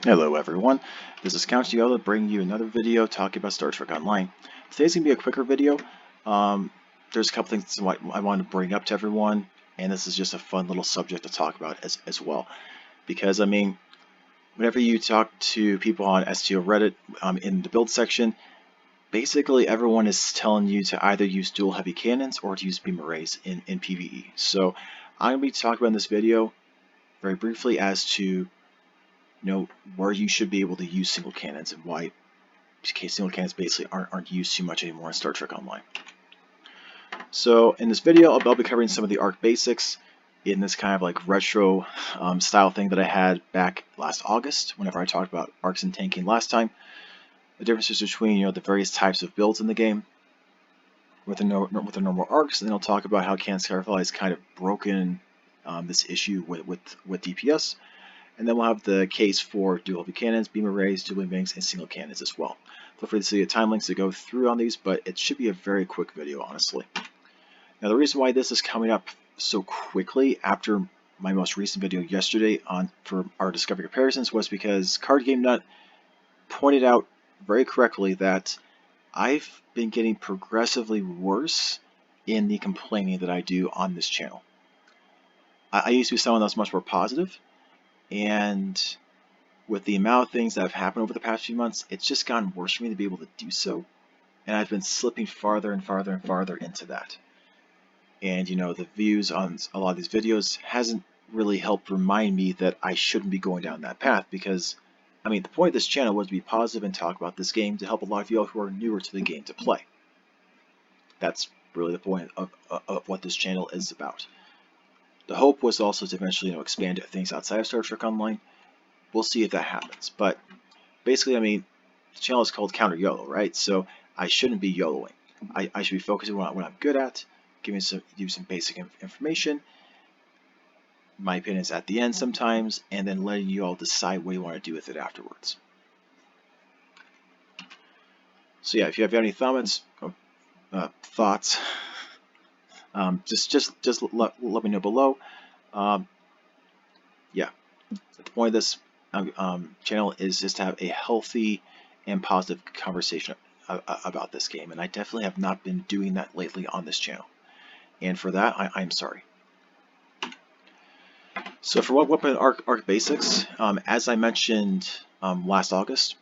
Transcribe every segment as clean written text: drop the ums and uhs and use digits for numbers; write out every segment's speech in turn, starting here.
Hello everyone, this is CounterYolo bringing you another video talking about Star Trek Online. Today's going to be a quicker video. There's a couple things I want to bring up to everyone, and this is just a fun little subject to talk about as well. Because, I mean, whenever you talk to people on STO Reddit in the build section, basically everyone is telling you to either use dual heavy cannons or to use beam arrays in PvE. So I'm going to be talking about in this video very briefly as to where you should be able to use single cannons and why single cannons basically aren't used too much anymore in Star Trek Online. So in this video, I'll be covering some of the arc basics in this kind of like retro style thing that I had back last August whenever I talked about arcs and tanking last time. The differences between the various types of builds in the game with the normal arcs, and then I'll talk about how Cannon Skyfly has kind of broken this issue with DPS. And then we'll have the case for dual heavy cannons, beam arrays, dual banks, and single cannons as well. Feel free to see the time links to go through on these, but it should be a very quick video, honestly. Now, the reason why this is coming up so quickly after my most recent video yesterday for our Discovery comparisons was because Card Game Nut pointed out very correctly that I've been getting progressively worse in the complaining that I do on this channel. I used to be someone that's much more positive, and with the amount of things that have happened over the past few months, it's just gotten worse for me to be able to do so. And I've been slipping farther and farther and farther into that. And the views on a lot of these videos hasn't really helped remind me that I shouldn't be going down that path, because I mean, the point of this channel was to be positive and talk about this game to help a lot of you all who are newer to the game to play. That's really the point of what this channel is about. The hope was also to eventually expand things outside of Star Trek Online. We'll see if that happens. But basically, I mean, the channel is called CounterYolo, right? So I shouldn't be YOLOing. I should be focusing on what I'm good at, giving you some basic information, my opinions at the end sometimes, and then letting you all decide what you want to do with it afterwards. So yeah, if you have any thoughts, just let me know below. Yeah, the point of this channel is just to have a healthy and positive conversation about this game, and I definitely have not been doing that lately on this channel, and for that I'm sorry. So for weapon arc basics, as I mentioned last August,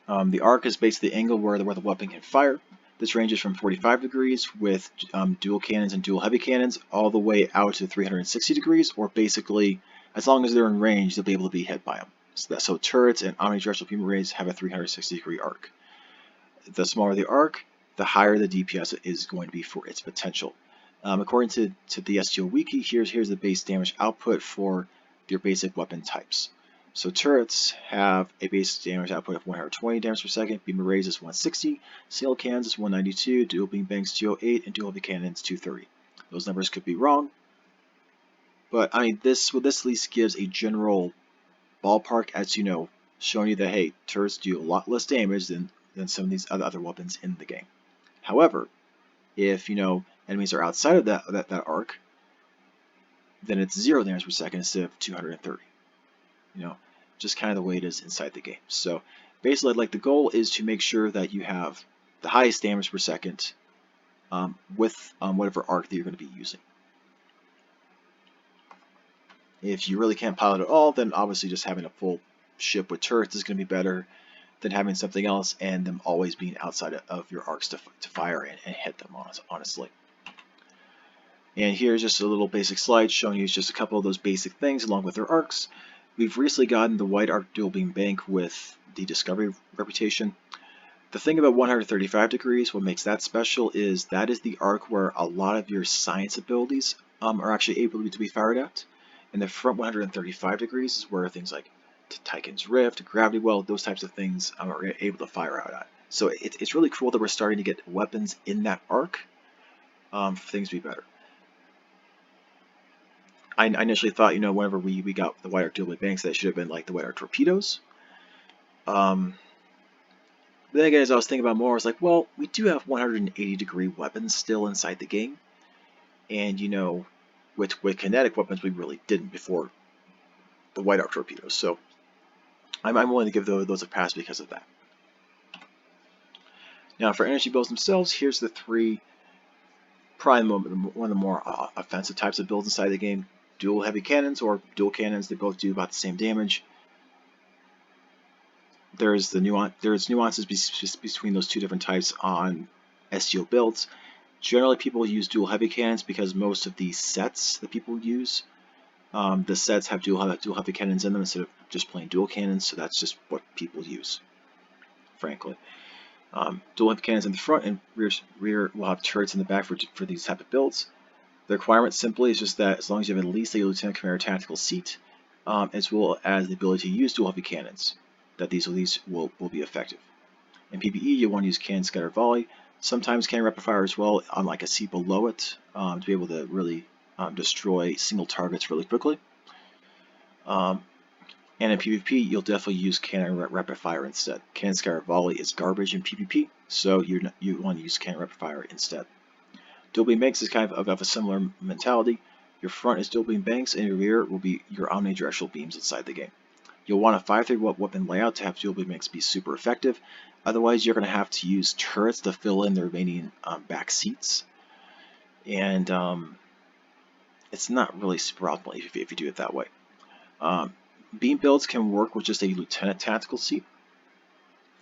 the arc is basically the angle where the weapon can fire. This ranges from 45 degrees with dual cannons and dual heavy cannons all the way out to 360 degrees, or basically as long as they're in range, they'll be able to be hit by them. So turrets and omnidirectional beam arrays have a 360 degree arc. The smaller the arc, the higher the DPS is going to be for its potential. According to the STO wiki, here's the base damage output for your basic weapon types. So turrets have a base damage output of 120 damage per second, beam arrays is 160, single cannons is 192, dual beam banks 208, and dual heavy cannons 230. Those numbers could be wrong, but I mean this at least gives a general ballpark as showing you that hey, turrets do a lot less damage than some of these other weapons in the game. However, if enemies are outside of that arc, then it's 0 damage per second instead of 230. Just kind of the way it is inside the game. So basically, like, the goal is to make sure that you have the highest damage per second with whatever arc that you're going to be using. If you really can't pilot at all, then obviously just having a full ship with turrets is going to be better than having something else and them always being outside of your arcs to fire and hit them, honestly. And here's just a little basic slide showing you just a couple of those basic things along with their arcs. We've recently gotten the white arc dual beam bank with the Discovery reputation. The thing about 135 degrees, what makes that special is that is the arc where a lot of your science abilities are actually able to be fired at. And the front 135 degrees is where things like Tychon's Rift, Gravity Well, those types of things are able to fire out at. So it's really cool that we're starting to get weapons in that arc for things to be better. I initially thought, whenever we got the white arc dual banks, that should have been like the white arc torpedoes. Then again, as I was thinking about more, I was like, well, we do have 180 degree weapons still inside the game, and with kinetic weapons, we really didn't before the white arc torpedoes. So I'm willing to give those a pass because of that. Now for energy builds themselves, here's the three, probably one of the more offensive types of builds inside the game. Dual heavy cannons or dual cannons, they both do about the same damage. There's nuances between those two different types on SEO builds. Generally, people use dual heavy cannons because most of the sets that people use, the sets have dual heavy cannons in them instead of just plain dual cannons, so that's just what people use, frankly. Dual heavy cannons in the front and rear will have turrets in the back for these type of builds. The requirement simply is just that as long as you have at least a Lieutenant Commander tactical seat, as well as the ability to use dual heavy cannons, that these will be effective. In PvE, you'll want to use Cannon Scatter Volley, sometimes Cannon Rapid Fire as well, on like a seat below it, to be able to really destroy single targets really quickly. And in PvP, you'll definitely use Cannon Rapid Fire instead. Cannon Scatter Volley is garbage in PvP, so you want to use Cannon Rapid Fire instead. Dual Beam Banks is kind of a similar mentality. Your front is Dual Beam Banks, and your rear will be your omnidirectional beams inside the game. You'll want a 5-3 weapon layout to have Dual Beam Banks be super effective. Otherwise, you're going to have to use turrets to fill in the remaining back seats. And it's not really super optimal if you do it that way. Beam builds can work with just a Lieutenant tactical seat.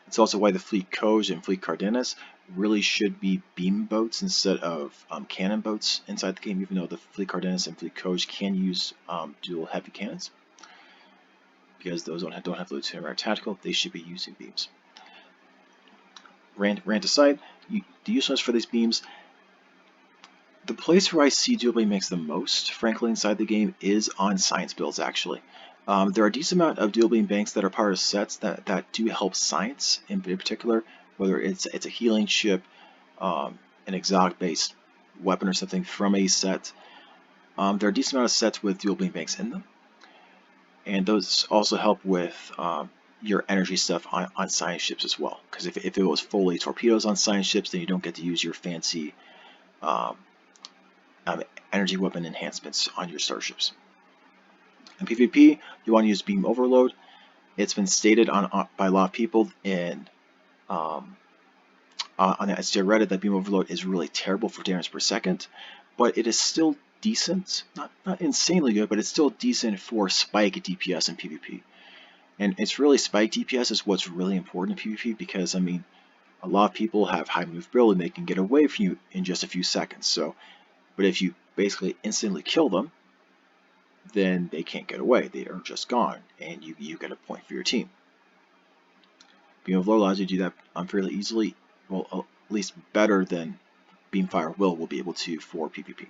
It's also why the Fleet Coge and Fleet Cardenas really should be beam boats instead of cannon boats inside the game, even though the Fleet Cardenas and Fleet Coge can use dual heavy cannons. Because those don't have the Lieutenant tactical, they should be using beams. Rant aside, the usefulness for these beams, the place where I see dual beam makes the most, frankly, inside the game is on science builds, actually. There are a decent amount of dual beam banks that are part of sets that do help science in particular, whether it's a healing ship, an exotic-based weapon or something from a set. There are a decent amount of sets with dual beam banks in them, and those also help with your energy stuff on science ships as well. Because if it was fully torpedoes on science ships, then you don't get to use your fancy energy weapon enhancements on your starships. In PvP, you want to use Beam Overload. It's been stated by a lot of people on the SJ Reddit that Beam Overload is really terrible for damage per second, but it is still decent. Not insanely good, but it's still decent for spike DPS in PvP. And it's really spike DPS is what's really important in PvP because, I mean, a lot of people have high movability and they can get away from you in just a few seconds. So, but if you basically instantly kill them, then they can't get away. They are just gone, and you get a point for your team. Beam of Low allows you to do that fairly easily, well, at least better than Beamfire will be able to for PvP.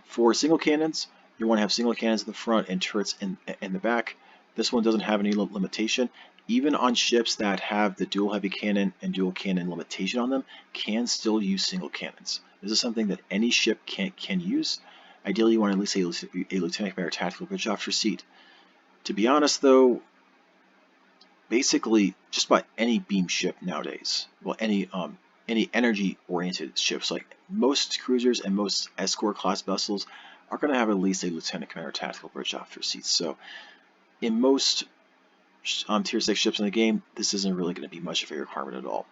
For single cannons, you want to have single cannons in the front and turrets in the back. This one doesn't have any limitation. Even on ships that have the dual heavy cannon and dual cannon limitation on them, can still use single cannons. This is something that any ship can use. Ideally, you want at least a Lieutenant Commander tactical bridge officer seat. To be honest, though, basically just about any beam ship nowadays, well, any energy-oriented ships, like most cruisers and most escort class vessels, are going to have at least a Lieutenant Commander tactical bridge officer seat. So, in most tier 6 ships in the game, this isn't really going to be much of a requirement at all.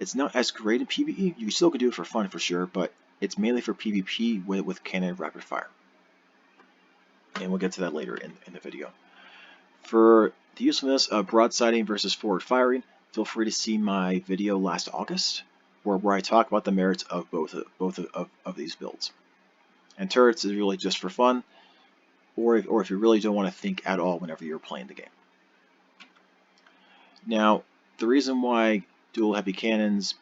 It's not as great in PvE. You still can do it for fun for sure, but it's mainly for PvP with cannon rapid fire. And we'll get to that later in the video. For the usefulness of broadsiding versus forward firing, feel free to see my video last August, where I talk about the merits of both of these builds. And turrets is really just for fun, or if you really don't want to think at all whenever you're playing the game. Now, the reason why dual heavy cannons,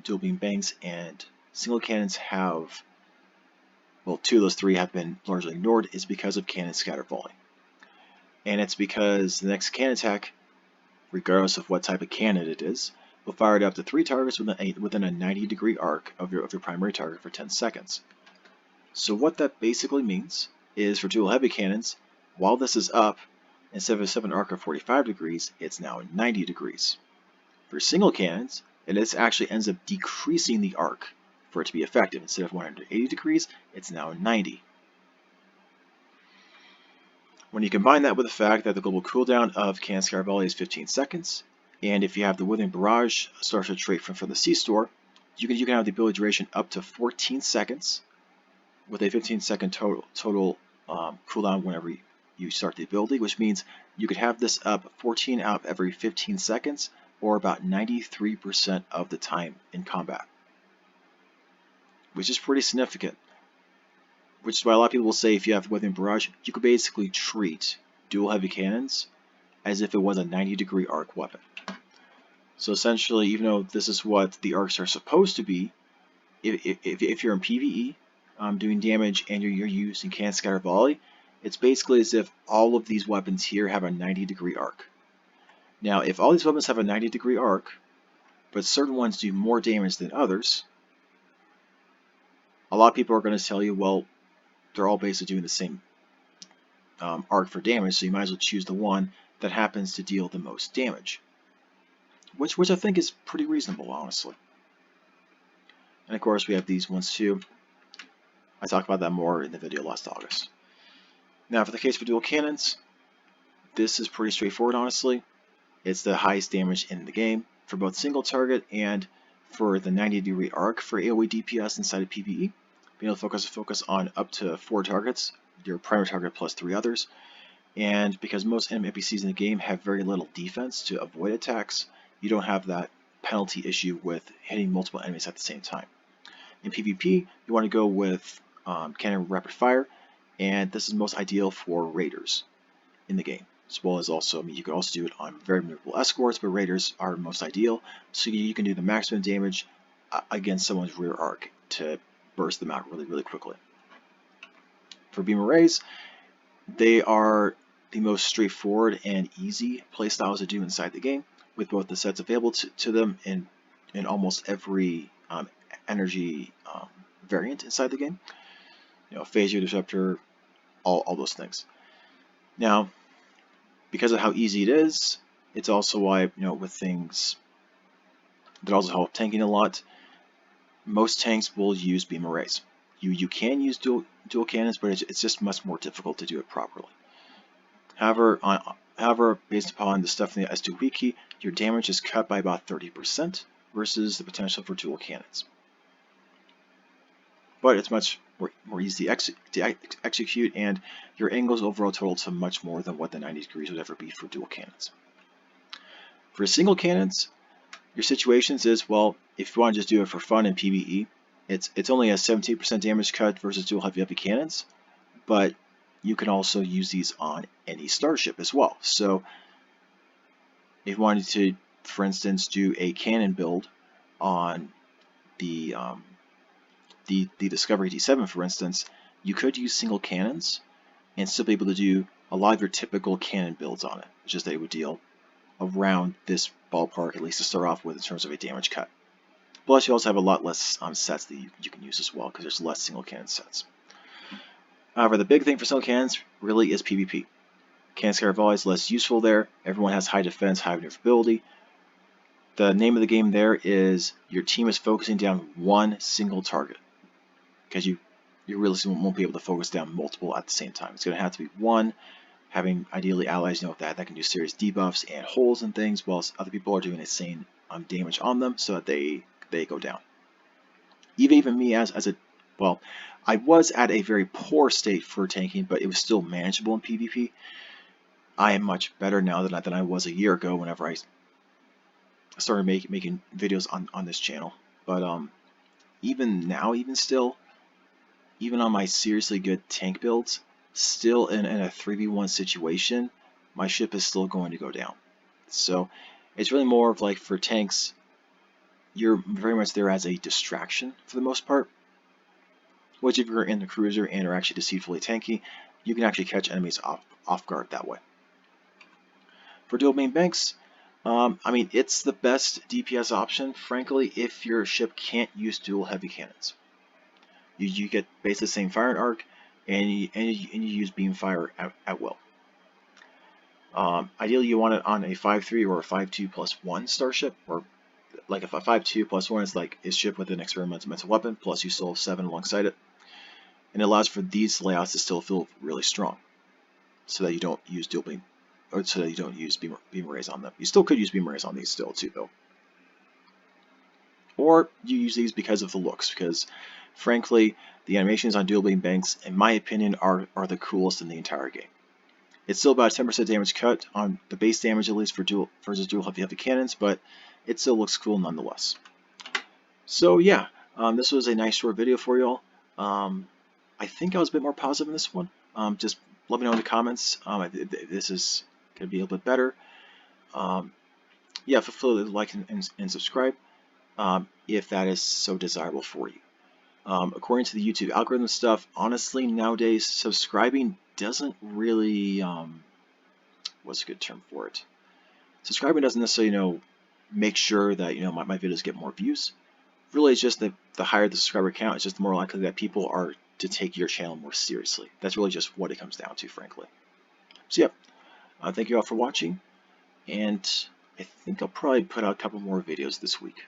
dual beam banks, and single cannons have, well, 2 of those 3 have been largely ignored is because of cannon scatter volley. And it's because the next cannon attack, regardless of what type of cannon it is, will fire it up to 3 targets within a 90-degree arc of your primary target for 10 seconds. So what that basically means is for dual heavy cannons, while this is up, instead of a 7 arc of 45 degrees, it's now 90 degrees. For single cannons, it actually ends up decreasing the arc for it to be effective. Instead of 180 degrees, it's now 90. When you combine that with the fact that the global cooldown of Cannon Sky Volley is 15 seconds, and if you have the Withering Barrage starship trait from the C-Store, you can have the ability duration up to 14 seconds with a 15-second total cooldown whenever you start the ability, which means you could have this up 14 out of every 15 seconds, or about 93% of the time in combat, which is pretty significant. Which is why a lot of people will say if you have Withering Barrage, you could basically treat dual heavy cannons as if it was a 90-degree arc weapon. So essentially, even though this is what the arcs are supposed to be, if you're in PvE doing damage and you're using Cannon Sky Volley, it's basically as if all of these weapons here have a 90-degree arc. Now, if all these weapons have a 90-degree arc, but certain ones do more damage than others, a lot of people are going to tell you, well, they're all basically doing the same arc for damage, so you might as well choose the one that happens to deal the most damage. Which I think is pretty reasonable, honestly. And of course, we have these ones too. I talked about that more in the video last August. Now, for the case for dual cannons, this is pretty straightforward, honestly. It's the highest damage in the game for both single target and for the 90-degree arc for AoE DPS inside of PvE. Being able to focus on up to 4 targets, your primary target plus 3 others. And because most enemy NPCs in the game have very little defense to avoid attacks, you don't have that penalty issue with hitting multiple enemies at the same time. In PvP, you want to go with cannon rapid fire, and this is most ideal for raiders in the game. As well as also, you can also do it on very maneuverable escorts, but raiders are most ideal, so you can do the maximum damage against someone's rear arc to burst them out really quickly. For beam arrays, they are the most straightforward and easy playstyles to do inside the game, with both the sets available to them in almost every energy variant inside the game. Phaser, Disruptor, all those things. Now, because of how easy it is, it's also why, with things that also help tanking a lot, most tanks will use beam arrays. You can use dual cannons, but it's just much more difficult to do it properly. However, based upon the stuff in the S2 wiki, your damage is cut by about 30% versus the potential for dual cannons. But it's much more easy to execute, and your angles overall total to much more than what the 90 degrees would ever be for dual cannons. For single cannons, your situations is, well, if you want to just do it for fun in PvE, it's only a 17% damage cut versus dual heavy cannons, but you can also use these on any starship as well. So if you wanted to, for instance, do a cannon build on the Discovery D7, for instance, you could use single cannons and still be able to do a lot of your typical cannon builds on it. It's just they would deal around this ballpark, at least to start off with, in terms of a damage cut. Plus, you also have a lot less sets that you can use as well, because there's less single cannon sets. However, the big thing for single cannons really is PvP. Cannon Sky Volley is less useful there. Everyone has high defense, high maneuverability. The name of the game there is your team is focusing down one single target, because you really won't be able to focus down multiple at the same time. It's going to have to be one, having ideally allies that can do serious debuffs and holes and things, whilst other people are doing insane damage on them so that they go down. Even me I was at a very poor state for tanking, but it was still manageable in PvP. I am much better now than I was a year ago whenever I started making videos on this channel. But even now, even on my seriously good tank builds, still in a 3v1 situation, my ship is still going to go down. So it's really more of like, for tanks, you're very much there as a distraction for the most part. Which, if you're in the cruiser and are actually deceitfully tanky, you can actually catch enemies off guard that way. For dual main banks, it's the best DPS option, frankly, if your ship can't use dual heavy cannons. You get basically the same firing arc, and you use beam fire at will. Ideally, you want it on a 5.3 or a 5.2+1 starship, or like if a 5.2+1 is ship with an experimental weapon, plus you still have 7 alongside it, and it allows for these layouts to still feel really strong. so that you don't use dual beam, or so that you don't use beam arrays on them. You still could use beam arrays on these still too, though. Or you use these because of the looks, because frankly, the animations on dual beam banks, in my opinion, are the coolest in the entire game. It's still about 10% damage cut on the base damage, at least for dual versus dual heavy cannons, but it still looks cool nonetheless. So yeah, this was a nice short video for y'all. I think I was a bit more positive in this one. Just let me know in the comments. This is going to be a little bit better. Yeah, feel free to like and subscribe if that is so desirable for you. According to the YouTube algorithm stuff, honestly, nowadays, subscribing doesn't really, what's a good term for it? Subscribing doesn't necessarily, make sure that, my videos get more views. Really, it's just that the higher the subscriber count, it's just the more likely that people are to take your channel more seriously. That's really just what it comes down to, frankly. So yeah, thank you all for watching, and I think I'll probably put out a couple more videos this week.